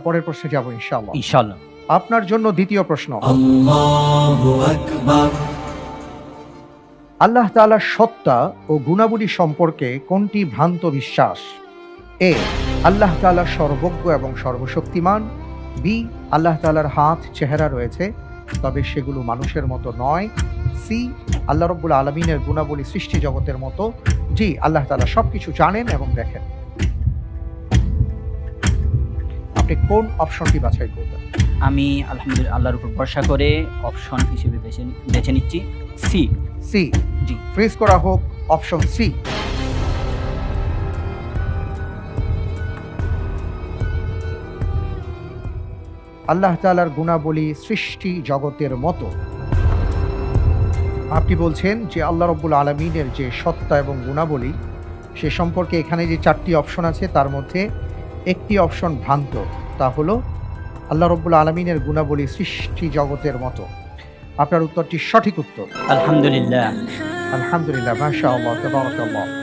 পরের প্রশ্নে যাব ইনশাআল্লাহ। ইনশাআল্লাহ। আপনার জন্য দ্বিতীয় প্রশ্ন। আল্লাহু আকবার। আল্লাহ তাআলার সত্তা ও গুণাবলী সম্পর্কে কোনটি ভ্রান্ত বিশ্বাস? এ, আল্লাহ তাআলা সর্বজ্ঞ এবং সর্বশক্তিমান। বি, আল্লাহ তাআলার হাত চেহারা রয়েছে তবে সেগুলো মানুষের মতো নয়। সি, আল্লাহ রাব্বুল আলামিনের গুণাবলী সৃষ্টি জগতের মতো। জি, আল্লাহ তাআলা সবকিছু জানেন এবং দেখেন। আপনি কোন অপশনটি বাছাই করবেন? আমি আলহামদুলিল্লাহ আল্লাহর উপর ভরসা করে অপশন হিসেবে বেছে নিচ্ছি সি। সি। জি। ফ্রিজ করা হোক অপশন সি। আল্লাহ তাআলার গুণাবলী সৃষ্টি জগতের মতো। আপনি বলছেন যে আল্লাহ রাব্বুল আলামিনের যে সত্তা এবং গুণাবলী সে সম্পর্কে এখানে যে 4টি অপশন আছে তার মধ্যে একটি অপশন ভ্রান্ত, তা হলো আল্লাহ রাব্বুল আলামিনের গুণাবলী সৃষ্টি জগতের মতো। আপনার উত্তরটি সঠিক উত্তর। আলহামদুলিল্লাহ। আলহামদুলিল্লাহ, মাশাআল্লাহ, তাবারাকাল্লাহ।